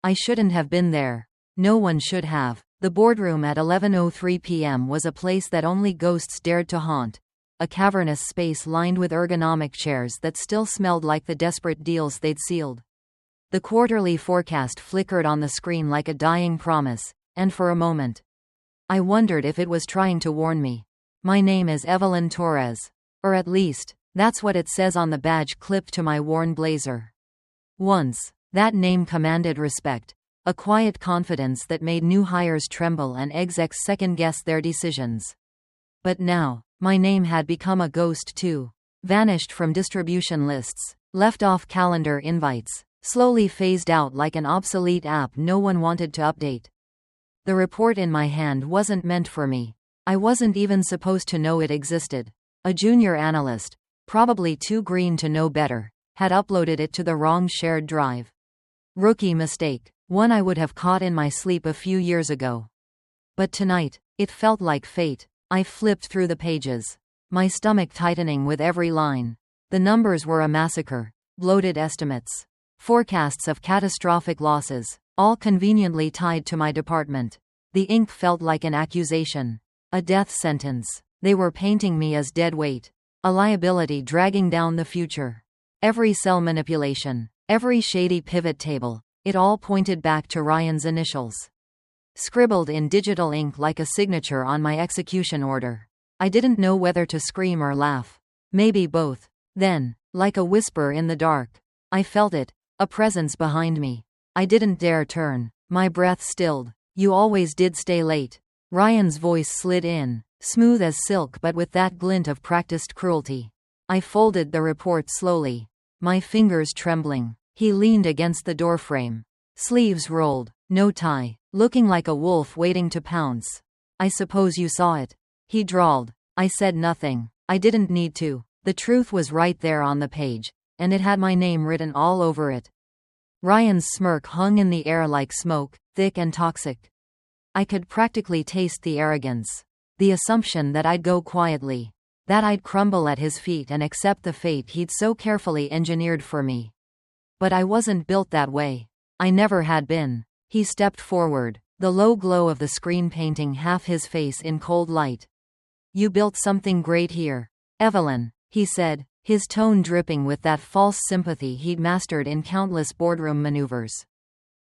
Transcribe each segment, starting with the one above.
I shouldn't have been there. No one should have. The boardroom at 11:03 p.m. was a place that only ghosts dared to haunt. A cavernous space lined with ergonomic chairs that still smelled like the desperate deals they'd sealed. The quarterly forecast flickered on the screen like a dying promise, and for a moment, I wondered if it was trying to warn me. My name is Evelyn Torres. Or at least, that's what it says on the badge clipped to my worn blazer. Once, that name commanded respect, a quiet confidence that made new hires tremble and execs second-guess their decisions. But now, my name had become a ghost too. Vanished from distribution lists, left off calendar invites, slowly phased out like an obsolete app no one wanted to update. The report in my hand wasn't meant for me. I wasn't even supposed to know it existed. A junior analyst, probably too green to know better, had uploaded it to the wrong shared drive. Rookie mistake, one I would have caught in my sleep a few years ago. But tonight, it felt like fate. I flipped through the pages, my stomach tightening with every line. The numbers were a massacre, bloated estimates, forecasts of catastrophic losses, all conveniently tied to my department. The ink felt like an accusation, a death sentence. They were painting me as dead weight, a liability dragging down the future. Every cell manipulation, every shady pivot table, it all pointed back to Ryan's initials, scribbled in digital ink like a signature on my execution order. I didn't know whether to scream or laugh. Maybe both. Then, like a whisper in the dark, I felt it, a presence behind me. I didn't dare turn. My breath stilled. You always did stay late. Ryan's voice slid in, smooth as silk but with that glint of practiced cruelty. I folded the report slowly, my fingers trembling. He leaned against the doorframe, sleeves rolled, no tie, looking like a wolf waiting to pounce. I suppose you saw it, he drawled. I said nothing. I didn't need to. The truth was right there on the page, and it had my name written all over it. Ryan's smirk hung in the air like smoke, thick and toxic. I could practically taste the arrogance, the assumption that I'd go quietly, that I'd crumble at his feet and accept the fate he'd so carefully engineered for me. But I wasn't built that way. I never had been. He stepped forward, the low glow of the screen painting half his face in cold light. You built something great here, Evelyn, he said, his tone dripping with that false sympathy he'd mastered in countless boardroom maneuvers.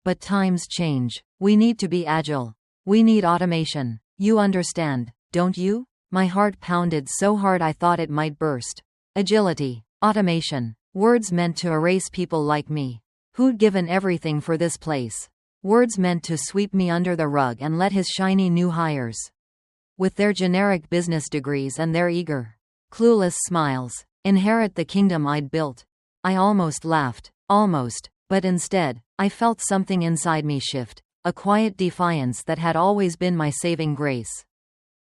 But times change. We need to be agile. We need automation. You understand, don't you? My heart pounded so hard I thought it might burst. Agility, automation, words meant to erase people like me, who'd given everything for this place. Words meant to sweep me under the rug and let his shiny new hires, with their generic business degrees and their eager, clueless smiles, inherit the kingdom I'd built. I almost laughed, almost, but instead, I felt something inside me shift, a quiet defiance that had always been my saving grace.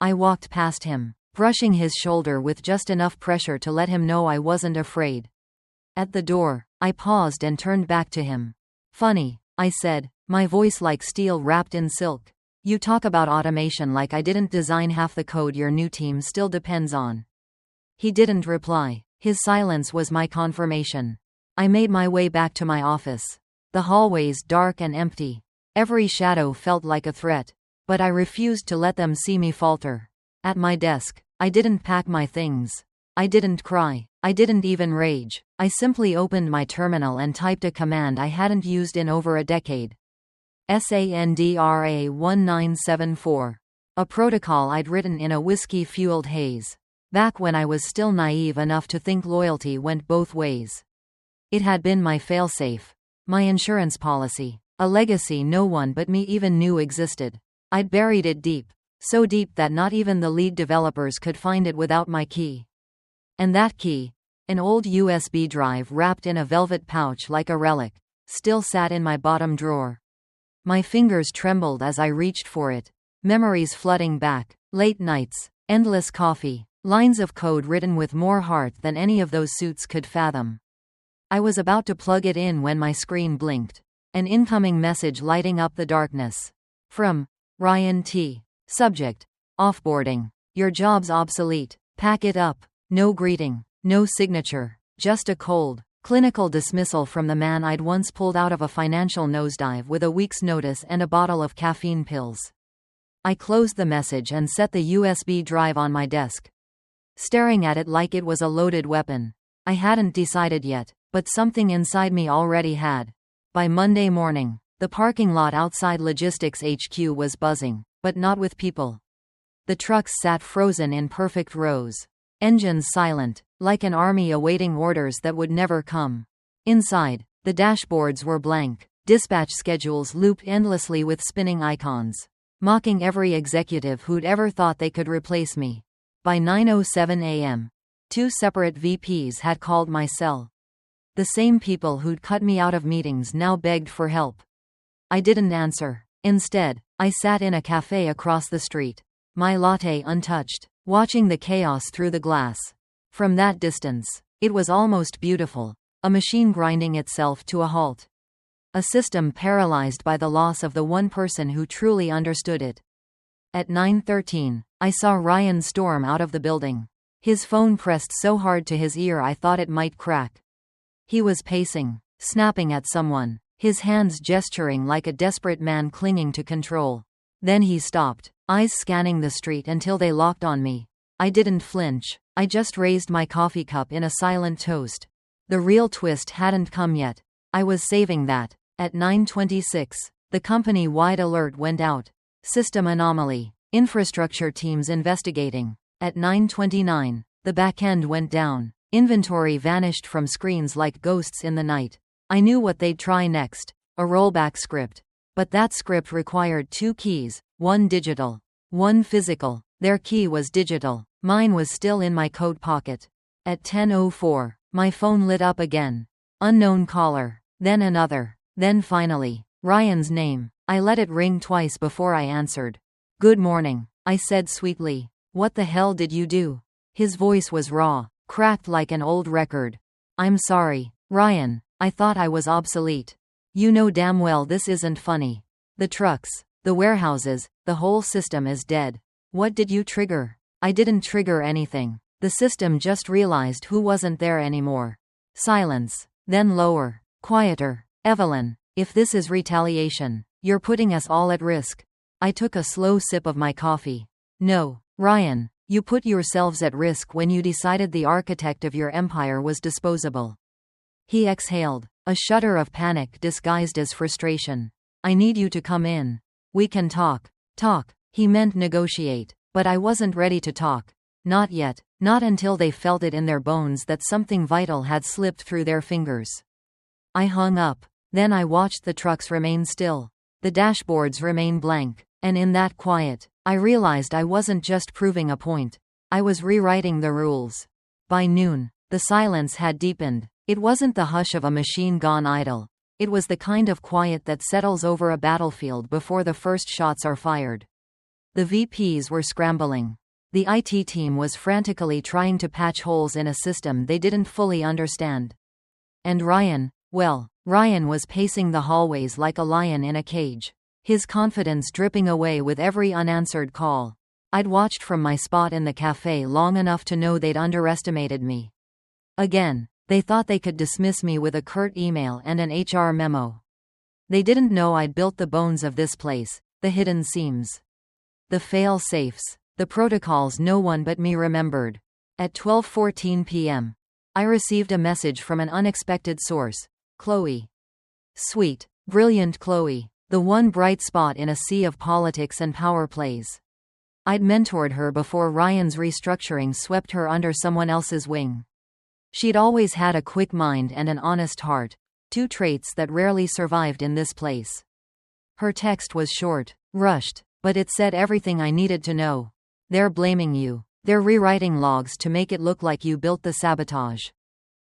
I walked past him, brushing his shoulder with just enough pressure to let him know I wasn't afraid. At the door, I paused and turned back to him. Funny, I said, my voice like steel wrapped in silk. You talk about automation like I didn't design half the code your new team still depends on. He didn't reply. His silence was my confirmation. I made my way back to my office. The hallways dark and empty. Every shadow felt like a threat, but I refused to let them see me falter. At my desk, I didn't pack my things. I didn't cry. I didn't even rage. I simply opened my terminal and typed a command I hadn't used in over a decade. SANDRA 1974. A protocol I'd written in a whiskey-fueled haze, back when I was still naive enough to think loyalty went both ways. It had been my failsafe, my insurance policy, a legacy no one but me even knew existed. I'd buried it deep, so deep that not even the lead developers could find it without my key. And that key, an old USB drive wrapped in a velvet pouch like a relic, still sat in my bottom drawer. My fingers trembled as I reached for it, memories flooding back, late nights, endless coffee, lines of code written with more heart than any of those suits could fathom. I was about to plug it in when my screen blinked, an incoming message lighting up the darkness. From Ryan T. Subject: offboarding. Your job's obsolete. Pack it up. No greeting, no signature, just a cold, Clinical dismissal from the man I'd once pulled out of a financial nosedive with a week's notice and a bottle of caffeine pills. I closed the message and set the USB drive on my desk, staring at it like it was a loaded weapon. I hadn't decided yet, but something inside me already had. By Monday morning, the parking lot outside Logistics HQ was buzzing, but not with people. The trucks sat frozen in perfect rows. Engines silent, like an army awaiting orders that would never come. Inside, the dashboards were blank. Dispatch schedules looped endlessly with spinning icons, mocking every executive who'd ever thought they could replace me. By 9:07 a.m., 2 separate VPs had called my cell. The same people who'd cut me out of meetings now begged for help. I didn't answer. Instead, I sat in a cafe across the street, my latte untouched, watching the chaos through the glass. From that distance, it was almost beautiful, a machine grinding itself to a halt. A system paralyzed by the loss of the one person who truly understood it. At 9:13, I saw Ryan storm out of the building. His phone pressed so hard to his ear I thought it might crack. He was pacing, snapping at someone, his hands gesturing like a desperate man clinging to control. Then he stopped, eyes scanning the street until they locked on me. I didn't flinch. I just raised my coffee cup in a silent toast. The real twist hadn't come yet. I was saving that. At 9:26, the company-wide alert went out. System anomaly. Infrastructure teams investigating. At 9:29, the backend went down. Inventory vanished from screens like ghosts in the night. I knew what they'd try next. A rollback script. But that script required 2 keys, one digital, one physical. Their key was digital. Mine was still in my coat pocket. At 10:04, my phone lit up again. Unknown caller. Then another. Then finally, Ryan's name. I let it ring twice before I answered. "Good morning," I said sweetly. "What the hell did you do?" His voice was raw, cracked like an old record. "I'm sorry, Ryan. I thought I was obsolete. You know damn well this isn't funny. The trucks, the warehouses, the whole system is dead. What did you trigger?" I didn't trigger anything. The system just realized who wasn't there anymore. Silence. Then lower, quieter. "Evelyn, if this is retaliation, you're putting us all at risk." I took a slow sip of my coffee. "No, Ryan, you put yourselves at risk when you decided the architect of your empire was disposable." He exhaled, a shudder of panic disguised as frustration. "I need you to come in. We can talk." Talk. He meant negotiate. But I wasn't ready to talk. Not yet, not until they felt it in their bones that something vital had slipped through their fingers. I hung up. Then I watched the trucks remain still. The dashboards remain blank. And in that quiet, I realized I wasn't just proving a point. I was rewriting the rules. By noon, the silence had deepened. It wasn't the hush of a machine gone idle. It was the kind of quiet that settles over a battlefield before the first shots are fired. The VPs were scrambling. The IT team was frantically trying to patch holes in a system they didn't fully understand. And Ryan, well, Ryan was pacing the hallways like a lion in a cage, his confidence dripping away with every unanswered call. I'd watched from my spot in the cafe long enough to know they'd underestimated me. Again, they thought they could dismiss me with a curt email and an HR memo. They didn't know I'd built the bones of this place, the hidden seams. The fail-safes, the protocols no one but me remembered. At 12:14 p.m., I received a message from an unexpected source. Chloe. Sweet, brilliant Chloe, the one bright spot in a sea of politics and power plays. I'd mentored her before Ryan's restructuring swept her under someone else's wing. She'd always had a quick mind and an honest heart, 2 traits that rarely survived in this place. Her text was short, rushed, but it said everything I needed to know. "They're blaming you. They're rewriting logs to make it look like you built the sabotage.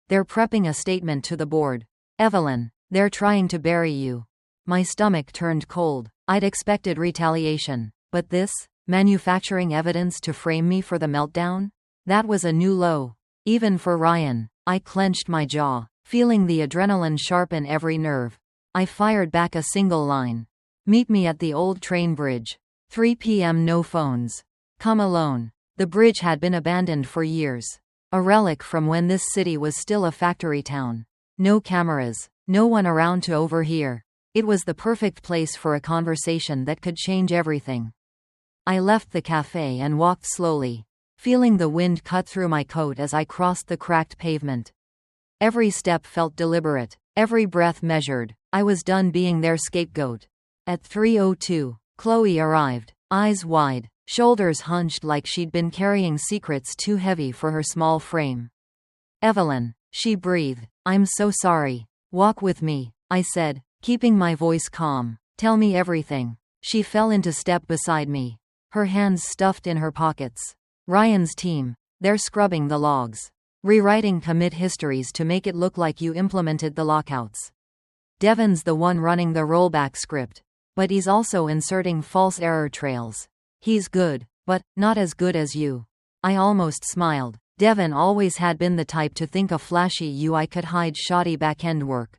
They're prepping a statement to the board. Evelyn, they're trying to bury you." My stomach turned cold. I'd expected retaliation. But this? Manufacturing evidence to frame me for the meltdown? That was a new low. Even for Ryan. I clenched my jaw, feeling the adrenaline sharpen every nerve. I fired back a single line. "Meet me at the old train bridge. 3 p.m. No phones. Come alone." The bridge had been abandoned for years. A relic from when this city was still a factory town. No cameras. No one around to overhear. It was the perfect place for a conversation that could change everything. I left the cafe and walked slowly, feeling the wind cut through my coat as I crossed the cracked pavement. Every step felt deliberate, every breath measured. I was done being their scapegoat. At 3:02, Chloe arrived, eyes wide, shoulders hunched like she'd been carrying secrets too heavy for her small frame. "Evelyn," she breathed, "I'm so sorry." "Walk with me," I said, keeping my voice calm. "Tell me everything." She fell into step beside me, her hands stuffed in her pockets. "Ryan's team. They're scrubbing the logs. Rewriting commit histories to make it look like you implemented the lockouts. Devon's the one running the rollback script. But he's also inserting false error trails. He's good, but not as good as you." I almost smiled. Devon always had been the type to think a flashy UI could hide shoddy backend work.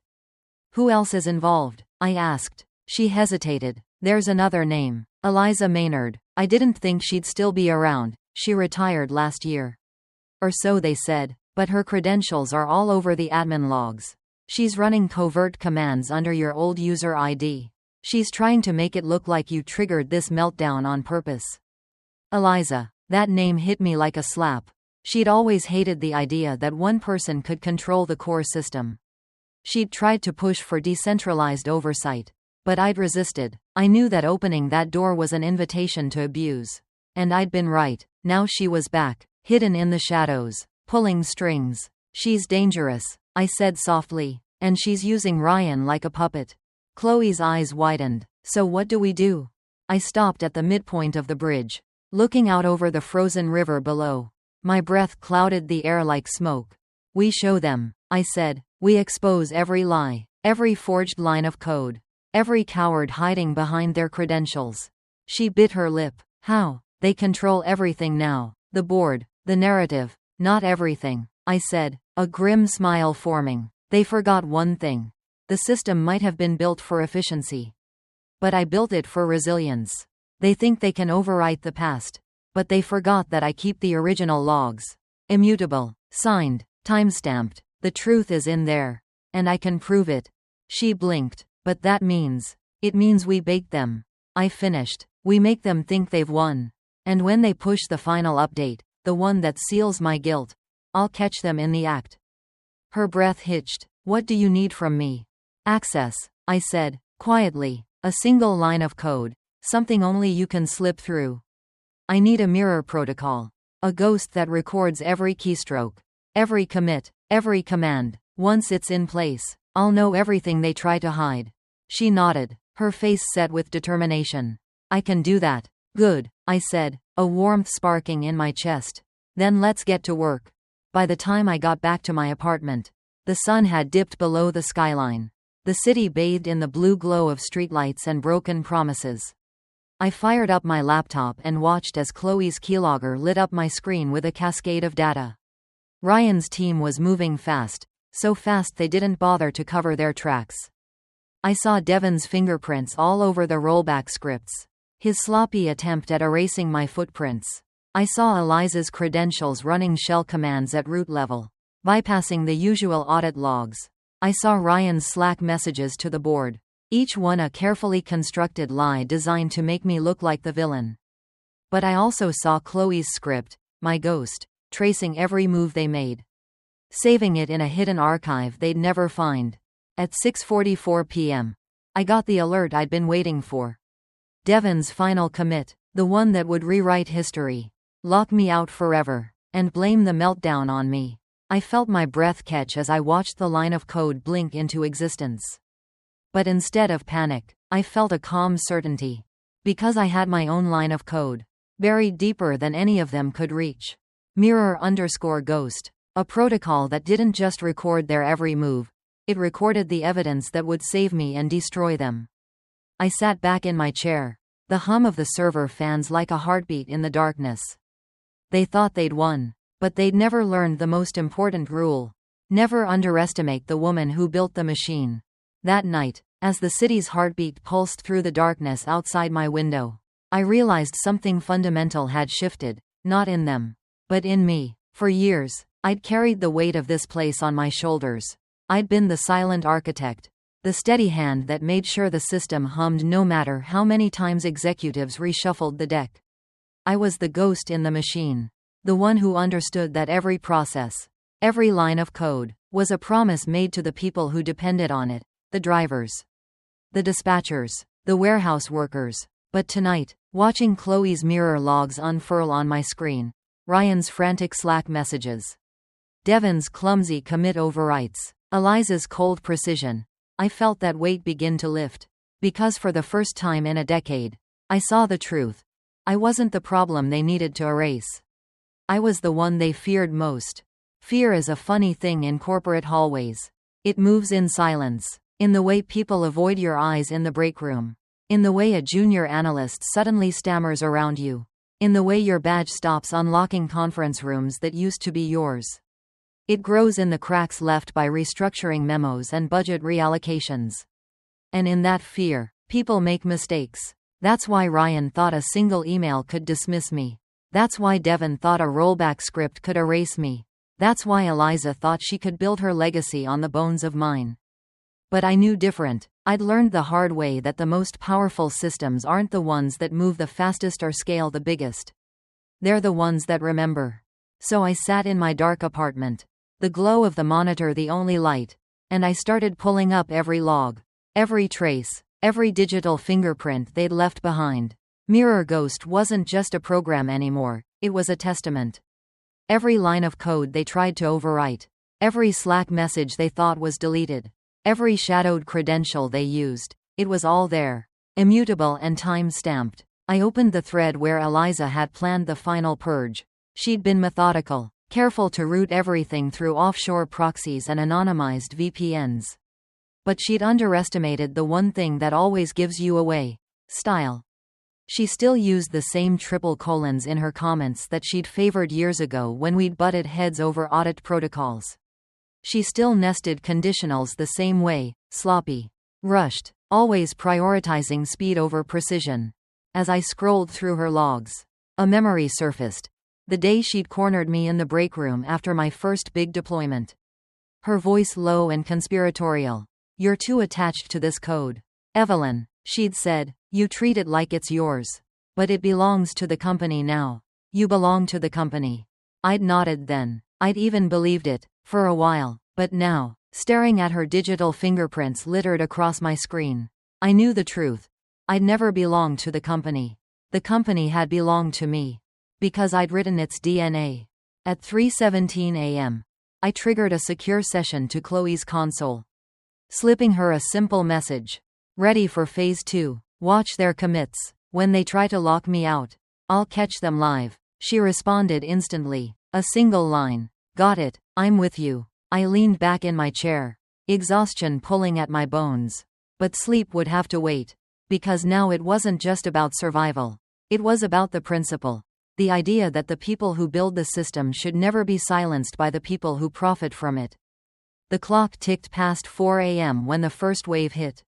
"Who else is involved?" I asked. She hesitated. "There's another name. Eliza Maynard. I didn't think she'd still be around. She retired last year. Or so they said. But her credentials are all over the admin logs. She's running covert commands under your old user ID. She's trying to make it look like you triggered this meltdown on purpose." Eliza. That name hit me like a slap. She'd always hated the idea that one person could control the core system. She'd tried to push for decentralized oversight. But I'd resisted. I knew that opening that door was an invitation to abuse. And I'd been right. Now she was back, hidden in the shadows, pulling strings. "She's dangerous," I said softly. "And she's using Ryan like a puppet." Chloe's eyes widened. "So what do we do?" I stopped at the midpoint of the bridge, looking out over the frozen river below. My breath clouded the air like smoke. "We show them," I said. "We expose every lie, every forged line of code, every coward hiding behind their credentials." She bit her lip. "How?" "They control everything now. The board, the narrative." "Not everything," I said, a grim smile forming. "They forgot one thing. The system might have been built for efficiency. But I built it for resilience. They think they can overwrite the past. But they forgot that I keep the original logs. Immutable. Signed. Timestamped. The truth is in there. And I can prove it." She blinked. "But that means. It means we bait them." I finished. "We make them think they've won. And when they push the final update, the one that seals my guilt, I'll catch them in the act." Her breath hitched. "What do you need from me?" "Access," I said, quietly. "A single line of code. Something only you can slip through. I need a mirror protocol. A ghost that records every keystroke, every commit, every command. Once it's in place, I'll know everything they try to hide." She nodded, her face set with determination. "I can do that." "Good," I said, a warmth sparking in my chest. "Then let's get to work." By the time I got back to my apartment, the sun had dipped below the skyline. The city bathed in the blue glow of streetlights and broken promises. I fired up my laptop and watched as Chloe's keylogger lit up my screen with a cascade of data. Ryan's team was moving fast, so fast they didn't bother to cover their tracks. I saw Devon's fingerprints all over the rollback scripts, his sloppy attempt at erasing my footprints. I saw Eliza's credentials running shell commands at root level, bypassing the usual audit logs. I saw Ryan's Slack messages to the board, each one a carefully constructed lie designed to make me look like the villain. But I also saw Chloe's script, my ghost, tracing every move they made, saving it in a hidden archive they'd never find. At 6:44 p.m., I got the alert I'd been waiting for. Devon's final commit, the one that would rewrite history, lock me out forever, and blame the meltdown on me. I felt my breath catch as I watched the line of code blink into existence. But instead of panic, I felt a calm certainty. Because I had my own line of code, buried deeper than any of them could reach. Mirror_ghost. A protocol that didn't just record their every move, it recorded the evidence that would save me and destroy them. I sat back in my chair, the hum of the server fans like a heartbeat in the darkness. They thought they'd won. But they'd never learned the most important rule. Never underestimate the woman who built the machine. That night, as the city's heartbeat pulsed through the darkness outside my window, I realized something fundamental had shifted, not in them, but in me. For years, I'd carried the weight of this place on my shoulders. I'd been the silent architect. The steady hand that made sure the system hummed no matter how many times executives reshuffled the deck. I was the ghost in the machine. The one who understood that every process, every line of code, was a promise made to the people who depended on it, the drivers, the dispatchers, the warehouse workers. But tonight, watching Chloe's mirror logs unfurl on my screen, Ryan's frantic Slack messages, Devon's clumsy commit overwrites, Eliza's cold precision, I felt that weight begin to lift. Because for the first time in a decade, I saw the truth. I wasn't the problem they needed to erase. I was the one they feared most. Fear is a funny thing in corporate hallways. It moves in silence, in the way people avoid your eyes in the break room, in the way a junior analyst suddenly stammers around you, in the way your badge stops unlocking conference rooms that used to be yours. It grows in the cracks left by restructuring memos and budget reallocations. And in that fear, people make mistakes. That's why Ryan thought a single email could dismiss me. That's why Devon thought a rollback script could erase me. That's why Eliza thought she could build her legacy on the bones of mine. But I knew different. I'd learned the hard way that the most powerful systems aren't the ones that move the fastest or scale the biggest. They're the ones that remember. So I sat in my dark apartment, the glow of the monitor the only light, and I started pulling up every log, every trace, every digital fingerprint they'd left behind. Mirror Ghost wasn't just a program anymore, it was a testament. Every line of code they tried to overwrite, every Slack message they thought was deleted, every shadowed credential they used, it was all there, immutable and time-stamped. I opened the thread where Eliza had planned the final purge. She'd been methodical, careful to route everything through offshore proxies and anonymized VPNs. But she'd underestimated the one thing that always gives you away: style. She still used the same triple colons in her comments that she'd favored years ago when we'd butted heads over audit protocols. She still nested conditionals the same way, sloppy, rushed, always prioritizing speed over precision. As I scrolled through her logs, a memory surfaced. The day she'd cornered me in the break room after my first big deployment. Her voice low and conspiratorial. "You're too attached to this code, Evelyn," she'd said. "You treat it like it's yours. But it belongs to the company now. You belong to the company." I'd nodded then. I'd even believed it, for a while. But now, staring at her digital fingerprints littered across my screen, I knew the truth. I'd never belonged to the company. The company had belonged to me. Because I'd written its DNA. At 3:17 a.m., I triggered a secure session to Chloe's console, slipping her a simple message. "Ready for Phase 2. Watch their commits. When they try to lock me out, I'll catch them live." She responded instantly. A single line. "Got it, I'm with you." I leaned back in my chair, exhaustion pulling at my bones. But sleep would have to wait. Because now it wasn't just about survival. It was about the principle. The idea that the people who build the system should never be silenced by the people who profit from it. The clock ticked past 4 a.m. when the first wave hit.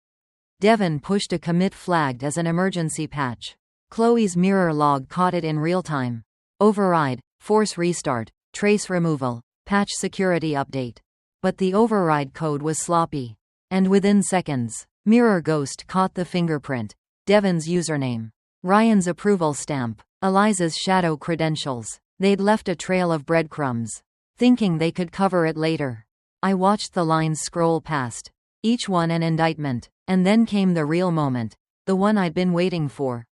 Devon pushed a commit flagged as an emergency patch. Chloe's mirror log caught it in real time. Override, force restart, trace removal, patch security update. But the override code was sloppy. And within seconds, Mirror Ghost caught the fingerprint, Devon's username, Ryan's approval stamp, Eliza's shadow credentials. They'd left a trail of breadcrumbs, thinking they could cover it later. I watched the lines scroll past, each one an indictment, and then came the real moment, the one I'd been waiting for.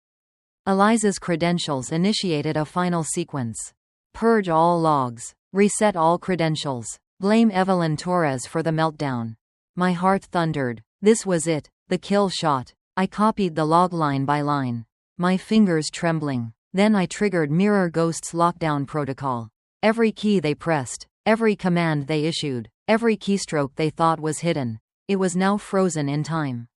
Eliza's credentials initiated a final sequence. Purge all logs, reset all credentials, blame Evelyn Torres for the meltdown. My heart thundered. This was it, the kill shot. I copied the log line by line, my fingers trembling. Then I triggered Mirror Ghost's lockdown protocol. Every key they pressed, every command they issued, every keystroke they thought was hidden, it was now frozen in time.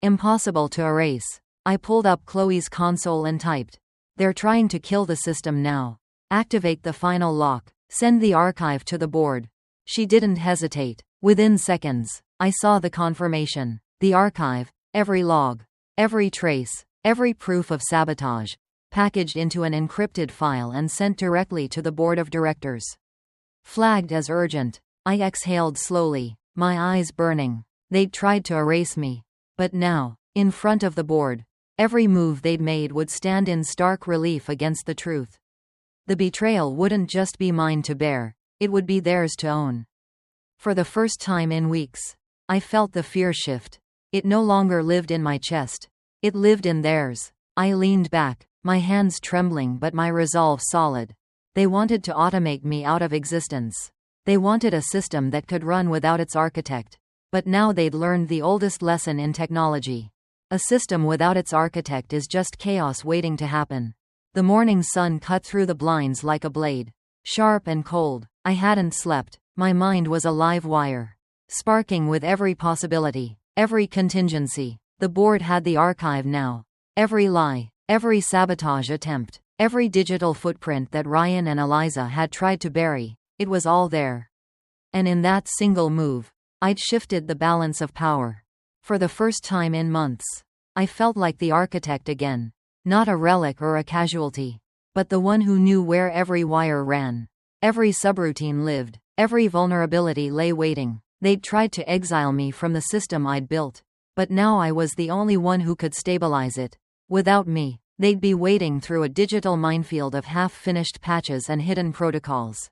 Impossible to erase. I pulled up Chloe's console and typed, "They're trying to kill the system now. Activate the final lock. Send the archive to the board." She didn't hesitate. Within seconds, I saw the confirmation. The archive, every log, every trace, every proof of sabotage, packaged into an encrypted file and sent directly to the board of directors. Flagged as urgent, I exhaled slowly. my eyes burning. They'd tried to erase me. But now, in front of the board, every move they'd made would stand in stark relief against the truth. The betrayal wouldn't just be mine to bear, it would be theirs to own. For the first time in weeks, I felt the fear shift. It no longer lived in my chest. It lived in theirs. I leaned back, my hands trembling but my resolve solid. They wanted to automate me out of existence. They wanted a system that could run without its architect. But now they'd learned the oldest lesson in technology. A system without its architect is just chaos waiting to happen. The morning sun cut through the blinds like a blade. Sharp and cold. I hadn't slept. My mind was a live wire. Sparking with every possibility. Every contingency. The board had the archive now. Every lie. Every sabotage attempt. Every digital footprint that Ryan and Eliza had tried to bury. It was all there. And in that single move, I'd shifted the balance of power. For the first time in months, I felt like the architect again. Not a relic or a casualty, but the one who knew where every wire ran. Every subroutine lived. Every vulnerability lay waiting. They'd tried to exile me from the system I'd built. But now I was the only one who could stabilize it. Without me, they'd be wading through a digital minefield of half-finished patches and hidden protocols.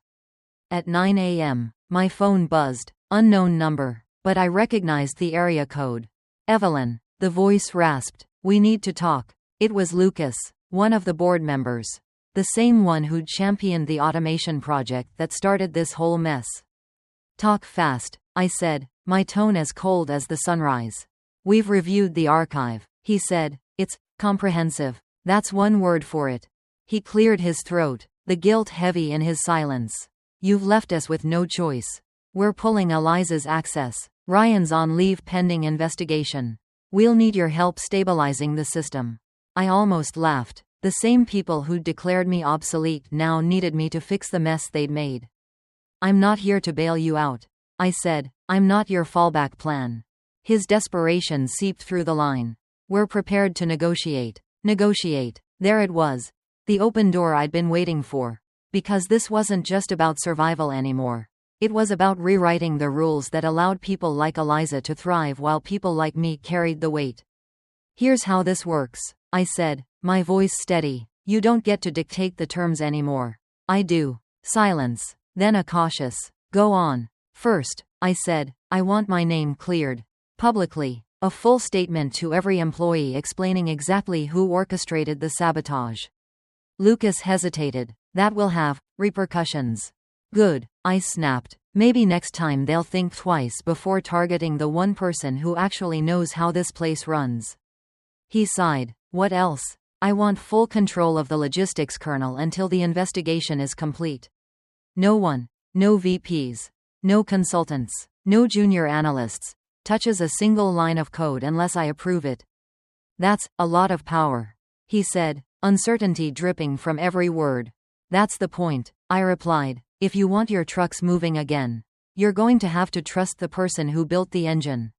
At 9 a.m., my phone buzzed. Unknown number. But I recognized the area code. Evelyn. The voice rasped. We need to talk. It was Lucas, one of the board members. The same one who'd championed the automation project that started this whole mess. Talk fast, I said, my tone as cold as the sunrise. We've reviewed the archive, he said. It's comprehensive. That's one word for it. He cleared his throat, the guilt heavy in his silence. You've left us with no choice. We're pulling Eliza's access. Ryan's on leave pending investigation. We'll need your help stabilizing the system. I almost laughed. The same people who'd declared me obsolete now needed me to fix the mess they'd made. I'm not here to bail you out, I said. I'm not your fallback plan. His desperation seeped through the line. We're prepared to negotiate. Negotiate. There it was. The open door I'd been waiting for. Because this wasn't just about survival anymore. It was about rewriting the rules that allowed people like Eliza to thrive while people like me carried the weight. Here's how this works, I said, my voice steady. You don't get to dictate the terms anymore. I do. Silence. Then a cautious, go on. First, I said, I want my name cleared. Publicly. A full statement to every employee explaining exactly who orchestrated the sabotage. Lucas hesitated. That will have repercussions. Good, I snapped. Maybe next time they'll think twice before targeting the one person who actually knows how this place runs. He sighed. What else? I want full control of the logistics kernel until the investigation is complete. No one, no VPs, no consultants, no junior analysts, touches a single line of code unless I approve it. That's a lot of power, he said, uncertainty dripping from every word. That's the point, I replied. If you want your trucks moving again, you're going to have to trust the person who built the engine.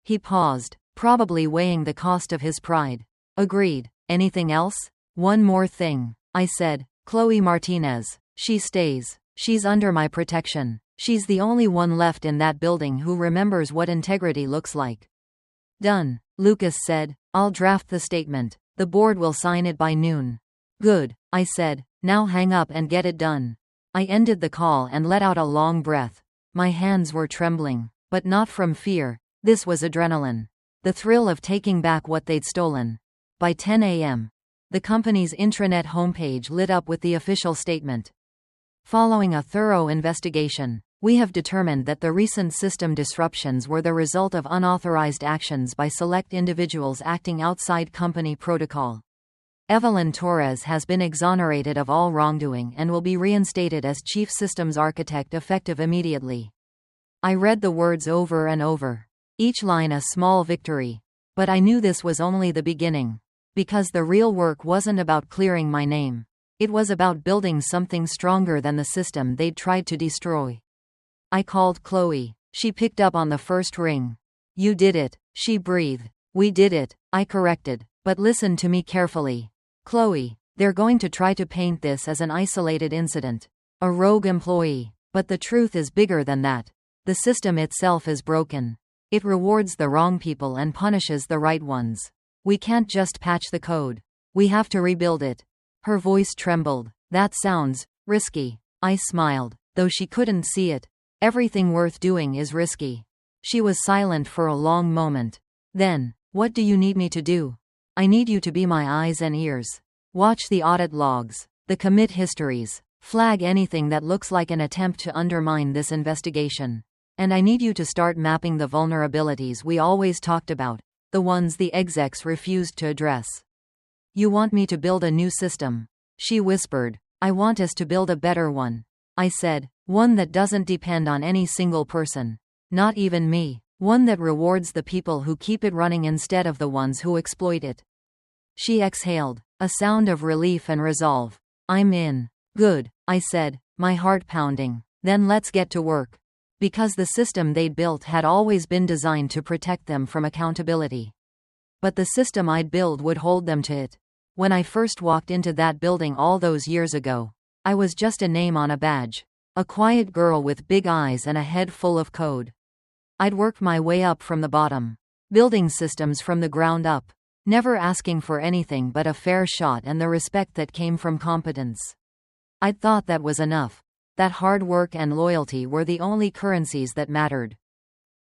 He paused, probably weighing the cost of his pride. Agreed. Anything else? One more thing, I said. Chloe Martinez. She stays. She's under my protection. She's the only one left in that building who remembers what integrity looks like. Done, Lucas said. I'll draft the statement. The board will sign it by noon. Good, I said. Now hang up and get it done. I ended the call and let out a long breath. My hands were trembling, but not from fear. This was adrenaline. The thrill of taking back what they'd stolen. By 10 a.m., the company's intranet homepage lit up with the official statement. Following a thorough investigation, we have determined that the recent system disruptions were the result of unauthorized actions by select individuals acting outside company protocol. Evelyn Torres has been exonerated of all wrongdoing and will be reinstated as Chief Systems Architect effective immediately. I read the words over and over. Each line a small victory. But I knew this was only the beginning. Because the real work wasn't about clearing my name. It was about building something stronger than the system they'd tried to destroy. I called Chloe. She picked up on the first ring. You did it, she breathed. We did it, I corrected. But listen to me carefully. Chloe, they're going to try to paint this as an isolated incident. A rogue employee. But the truth is bigger than that. The system itself is broken. It rewards the wrong people and punishes the right ones. We can't just patch the code. We have to rebuild it." Her voice trembled. "That sounds risky." I smiled, though she couldn't see it. Everything worth doing is risky. She was silent for a long moment. Then, "What do you need me to do?" "I need you to be my eyes and ears. Watch the audit logs, the commit histories, flag anything that looks like an attempt to undermine this investigation. And I need you to start mapping the vulnerabilities we always talked about, the ones the execs refused to address." "You want me to build a new system?" she whispered. "I want us to build a better one," I said. "One that doesn't depend on any single person. Not even me. One that rewards the people who keep it running instead of the ones who exploit it." She exhaled, a sound of relief and resolve. "I'm in." "Good," I said, my heart pounding. "Then let's get to work." Because the system they'd built had always been designed to protect them from accountability. But the system I'd build would hold them to it. When I first walked into that building all those years ago, I was just a name on a badge. A quiet girl with big eyes and a head full of code. I'd worked my way up from the bottom, building systems from the ground up, never asking for anything but a fair shot and the respect that came from competence. I'd thought that was enough. That hard work and loyalty were the only currencies that mattered.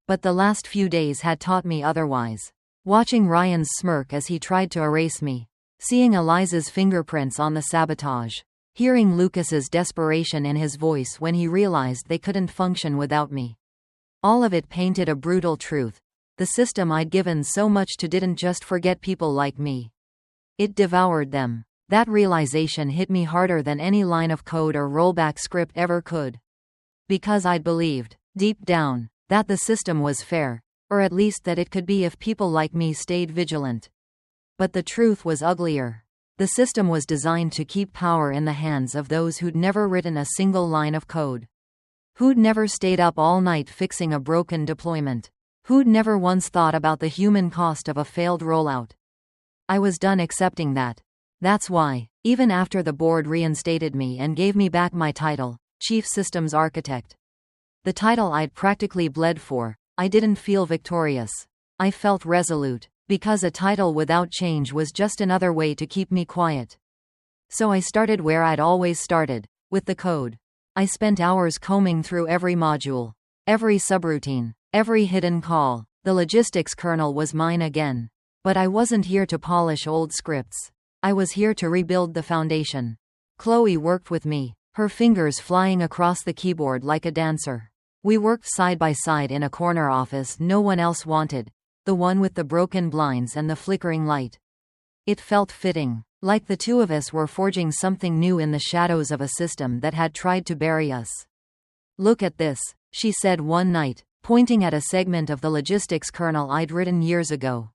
But the last few days had taught me otherwise. Watching Ryan's smirk as he tried to erase me, seeing Eliza's fingerprints on the sabotage, hearing Lucas's desperation in his voice when he realized they couldn't function without me. All of it painted a brutal truth. The system I'd given so much to didn't just forget people like me. It devoured them. That realization hit me harder than any line of code or rollback script ever could. Because I'd believed, deep down, that the system was fair, or at least that it could be if people like me stayed vigilant. But the truth was uglier. The system was designed to keep power in the hands of those who'd never written a single line of code. Who'd never stayed up all night fixing a broken deployment. Who'd never once thought about the human cost of a failed rollout. I was done accepting that. That's why, even after the board reinstated me and gave me back my title, Chief Systems Architect, the title I'd practically bled for, I didn't feel victorious. I felt resolute, because a title without change was just another way to keep me quiet. So I started where I'd always started, with the code. I spent hours combing through every module, every subroutine, every hidden call. The logistics kernel was mine again. But I wasn't here to polish old scripts. I was here to rebuild the foundation. Chloe worked with me, her fingers flying across the keyboard like a dancer. We worked side by side in a corner office no one else wanted, the one with the broken blinds and the flickering light. It felt fitting, like the two of us were forging something new in the shadows of a system that had tried to bury us. "Look at this," she said one night, pointing at a segment of the logistics kernel I'd written years ago.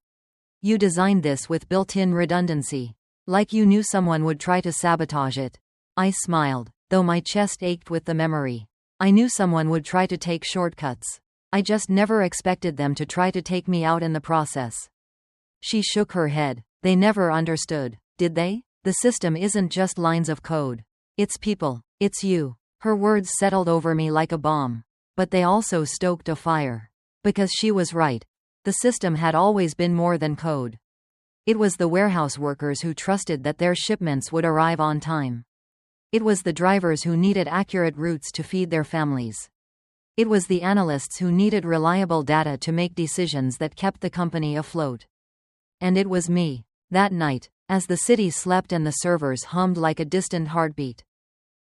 "You designed this with built-in redundancy. Like you knew someone would try to sabotage it." I smiled, though my chest ached with the memory. I knew someone would try to take shortcuts. I just never expected them to try to take me out in the process. She shook her head. "They never understood, did they? The system isn't just lines of code. It's people. It's you." Her words settled over me like a bomb. But they also stoked a fire. Because she was right. The system had always been more than code. It was the warehouse workers who trusted that their shipments would arrive on time. It was the drivers who needed accurate routes to feed their families. It was the analysts who needed reliable data to make decisions that kept the company afloat. And it was me. That night, as the city slept and the servers hummed like a distant heartbeat,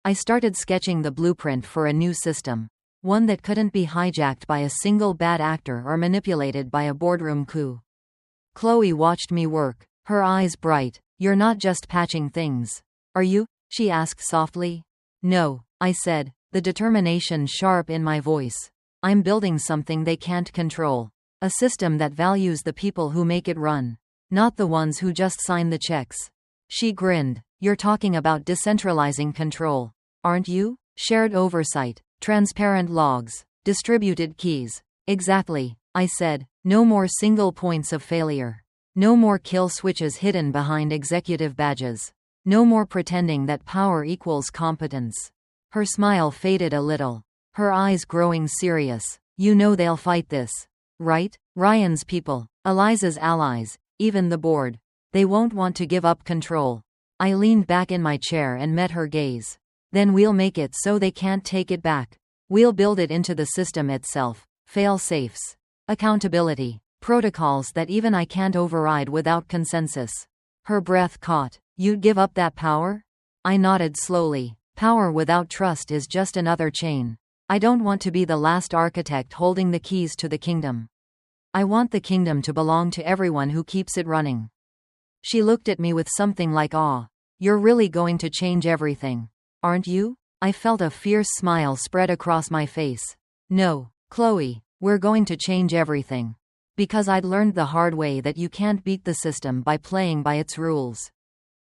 I started sketching the blueprint for a new system. One that couldn't be hijacked by a single bad actor or manipulated by a boardroom coup. Chloe watched me work, her eyes bright. "You're not just patching things, are you?" she asked softly. "No," I said, the determination sharp in my voice. "I'm building something they can't control. A system that values the people who make it run, not the ones who just sign the checks." She grinned. "You're talking about decentralizing control, aren't you? Shared oversight, transparent logs, distributed keys." "Exactly," I said. "No more single points of failure. No more kill switches hidden behind executive badges. No more pretending that power equals competence." Her smile faded a little, her eyes growing serious. You know they'll fight this, right? Ryan's people, Eliza's allies, even the board. They won't want to give up control. I leaned back in my chair and met her gaze. Then we'll make it so they can't take it back. We'll build it into the system itself. Fail-safes. Accountability. Protocols that even I can't override without consensus. Her breath caught. You'd give up that power? I nodded slowly. Power without trust is just another chain. I don't want to be the last architect holding the keys to the kingdom. I want the kingdom to belong to everyone who keeps it running. She looked at me with something like awe. You're really going to change everything, aren't you? I felt a fierce smile spread across my face. No, Chloe, we're going to change everything. Because I'd learned the hard way that you can't beat the system by playing by its rules.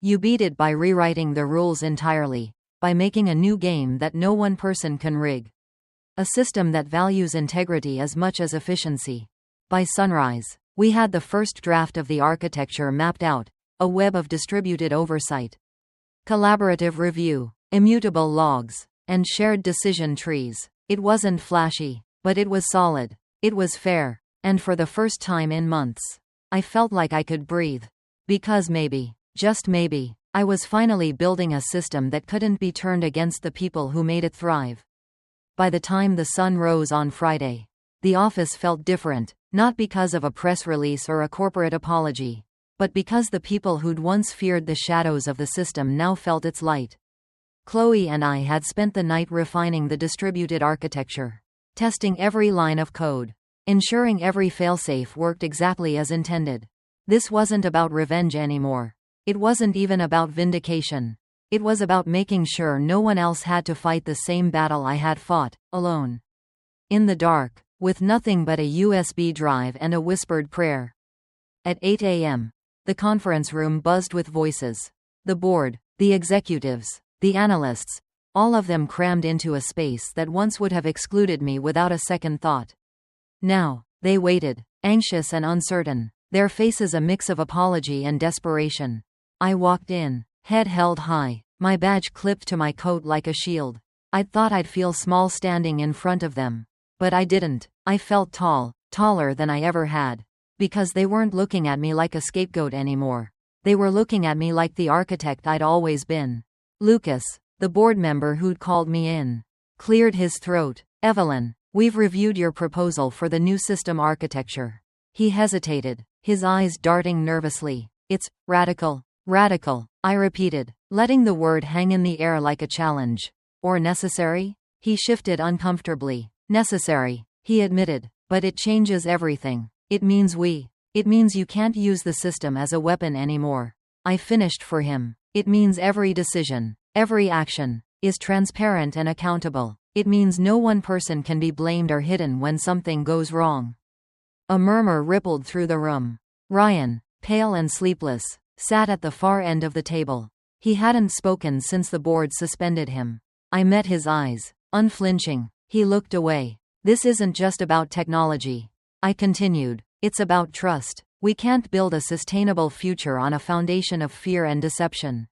You beat it by rewriting the rules entirely, by making a new game that no one person can rig. A system that values integrity as much as efficiency. By sunrise, we had the first draft of the architecture mapped out, a web of distributed oversight. Collaborative review, immutable logs, and shared decision trees. It wasn't flashy, but it was solid. It was fair. And for the first time in months, I felt like I could breathe. Because maybe, just maybe, I was finally building a system that couldn't be turned against the people who made it thrive. By the time the sun rose on Friday, the office felt different, not because of a press release or a corporate apology, but because the people who'd once feared the shadows of the system now felt its light. Chloe and I had spent the night refining the distributed architecture, testing every line of code, ensuring every failsafe worked exactly as intended. This wasn't about revenge anymore. It wasn't even about vindication. It was about making sure no one else had to fight the same battle I had fought, alone. In the dark, with nothing but a USB drive and a whispered prayer. At 8 a.m., the conference room buzzed with voices. The board, the executives, the analysts, all of them crammed into a space that once would have excluded me without a second thought. Now, they waited, anxious and uncertain, their faces a mix of apology and desperation. I walked in, head held high, my badge clipped to my coat like a shield. I'd thought I'd feel small standing in front of them. But I didn't. I felt tall, taller than I ever had. Because they weren't looking at me like a scapegoat anymore. They were looking at me like the architect I'd always been. Lucas, the board member who'd called me in, cleared his throat. Evelyn, we've reviewed your proposal for the new system architecture. He hesitated, his eyes darting nervously. It's radical. Radical, I repeated, letting the word hang in the air like a challenge. Or necessary? He shifted uncomfortably. Necessary, he admitted, but it changes everything. It means you can't use the system as a weapon anymore. I finished for him. It means every decision, every action, is transparent and accountable. It means no one person can be blamed or hidden when something goes wrong. A murmur rippled through the room. Ryan, pale and sleepless, sat at the far end of the table. He hadn't spoken since the board suspended him. I met his eyes, unflinching. He looked away. This isn't just about technology. I continued. It's about trust. We can't build a sustainable future on a foundation of fear and deception.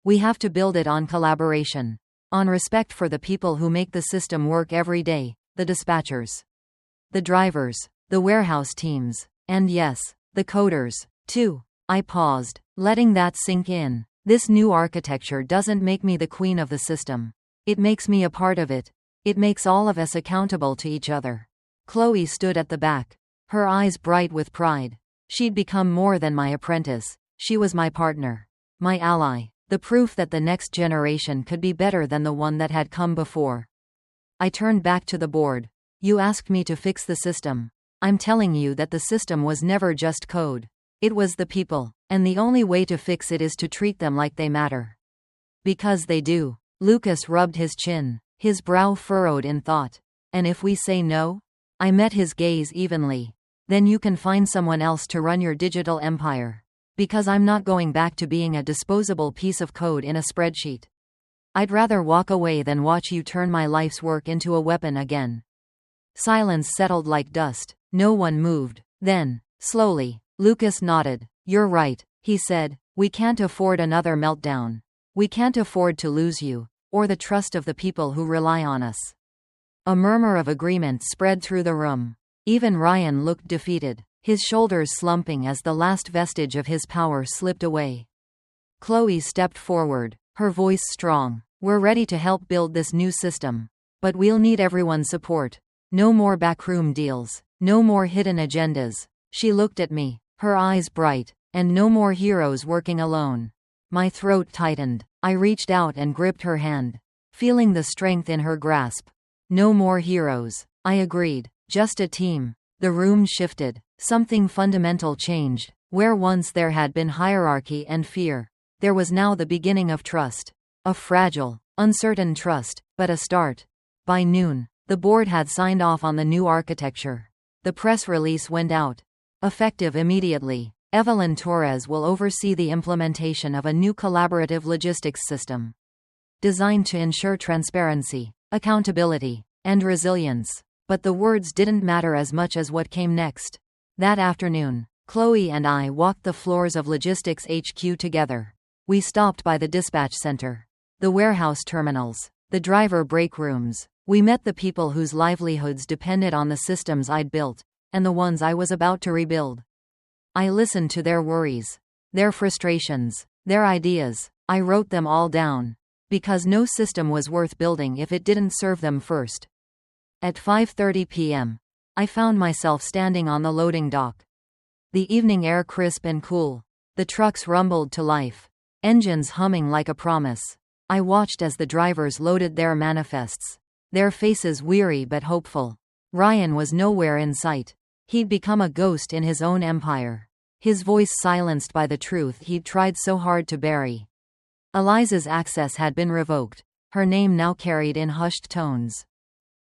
We have to build it on collaboration. On respect for the people who make the system work every day, the dispatchers, the drivers, the warehouse teams, and yes, the coders, too. I paused, letting that sink in. This new architecture doesn't make me the queen of the system. It makes me a part of it. It makes all of us accountable to each other. Chloe stood at the back, her eyes bright with pride. She'd become more than my apprentice. She was my partner, my ally, the proof that the next generation could be better than the one that had come before. I turned back to the board. You asked me to fix the system. I'm telling you that the system was never just code. It was the people, and the only way to fix it is to treat them like they matter. Because they do. Lucas rubbed his chin, his brow furrowed in thought. And if we say no? I met his gaze evenly. Then you can find someone else to run your digital empire. Because I'm not going back to being a disposable piece of code in a spreadsheet. I'd rather walk away than watch you turn my life's work into a weapon again. Silence settled like dust. No one moved. Then, slowly, Lucas nodded. You're right, he said. We can't afford another meltdown. We can't afford to lose you, or the trust of the people who rely on us. A murmur of agreement spread through the room. Even Ryan looked defeated, his shoulders slumping as the last vestige of his power slipped away. Chloe stepped forward, her voice strong. "We're ready to help build this new system. But we'll need everyone's support. No more backroom deals. No more hidden agendas." She looked at me, her eyes bright. "And no more heroes working alone." My throat tightened. I reached out and gripped her hand, feeling the strength in her grasp. "No more heroes," I agreed. "Just a team." The room shifted. Something fundamental changed. Where once there had been hierarchy and fear, there was now the beginning of trust. A fragile, uncertain trust, but a start. By noon, the board had signed off on the new architecture. The press release went out. Effective immediately, Evelyn Torres will oversee the implementation of a new collaborative logistics system, designed to ensure transparency, accountability, and resilience. But the words didn't matter as much as what came next. That afternoon, Chloe and I walked the floors of Logistics HQ together. We stopped by the dispatch center, the warehouse terminals, the driver break rooms. We met the people whose livelihoods depended on the systems I'd built, and the ones I was about to rebuild. I listened to their worries, their frustrations, their ideas. I wrote them all down, because no system was worth building if it didn't serve them first. At 5:30 p.m., I found myself standing on the loading dock. The evening air crisp and cool. The trucks rumbled to life, engines humming like a promise. I watched as the drivers loaded their manifests, their faces weary but hopeful. Ryan was nowhere in sight. He'd become a ghost in his own empire, his voice silenced by the truth he'd tried so hard to bury. Eliza's access had been revoked, her name now carried in hushed tones.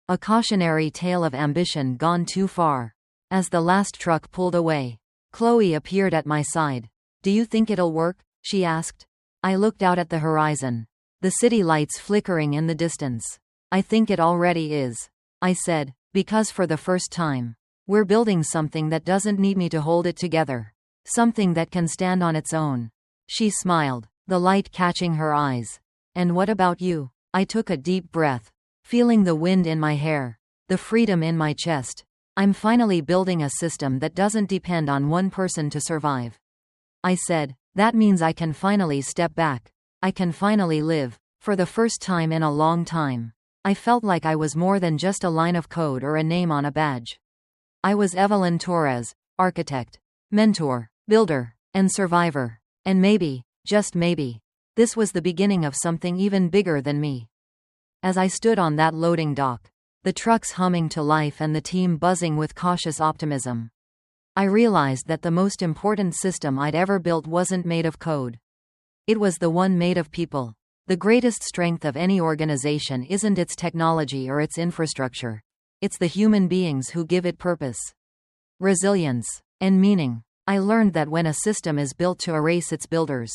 A cautionary tale of ambition gone too far. As the last truck pulled away, Chloe appeared at my side. "Do you think it'll work?" she asked. I looked out at the horizon, the city lights flickering in the distance. "I think it already is," I said, "because for the first time, we're building something that doesn't need me to hold it together. Something that can stand on its own." She smiled, the light catching her eyes. "And what about you?" I took a deep breath, feeling the wind in my hair, the freedom in my chest. "I'm finally building a system that doesn't depend on one person to survive," I said. "That means I can finally step back. I can finally live." For the first time in a long time, I felt like I was more than just a line of code or a name on a badge. I was Evelyn Torres, architect, mentor, builder, and survivor. And maybe, just maybe, this was the beginning of something even bigger than me. As I stood on that loading dock, the trucks humming to life and the team buzzing with cautious optimism, I realized that the most important system I'd ever built wasn't made of code. It was the one made of people. The greatest strength of any organization isn't its technology or its infrastructure. It's the human beings who give it purpose, resilience, and meaning. I learned that when a system is built to erase its builders,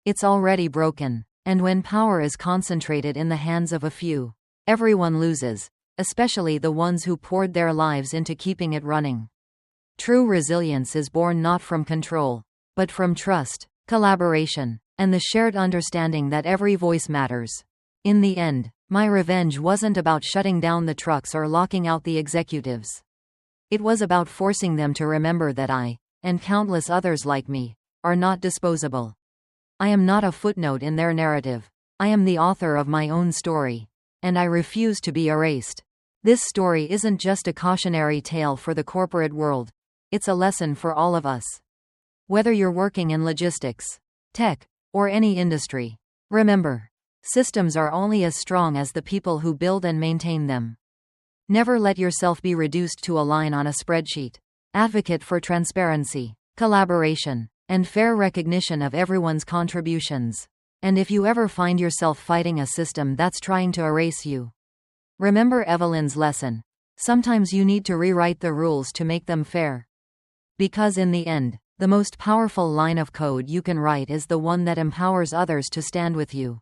it's already broken. And when power is concentrated in the hands of a few, everyone loses, especially the ones who poured their lives into keeping it running. True resilience is born not from control, but from trust, collaboration, and the shared understanding that every voice matters. In the end, my revenge wasn't about shutting down the trucks or locking out the executives. It was about forcing them to remember that I, and countless others like me, are not disposable. I am not a footnote in their narrative. I am the author of my own story, and I refuse to be erased. This story isn't just a cautionary tale for the corporate world. It's a lesson for all of us. Whether you're working in logistics, tech, or any industry, remember, systems are only as strong as the people who build and maintain them. Never let yourself be reduced to a line on a spreadsheet. Advocate for transparency, collaboration, and fair recognition of everyone's contributions. And if you ever find yourself fighting a system that's trying to erase you, remember Evelyn's lesson. Sometimes you need to rewrite the rules to make them fair. Because in the end, the most powerful line of code you can write is the one that empowers others to stand with you,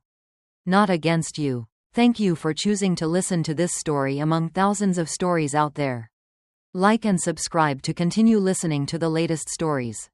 not against you. Thank you for choosing to listen to this story among thousands of stories out there. Like and subscribe to continue listening to the latest stories.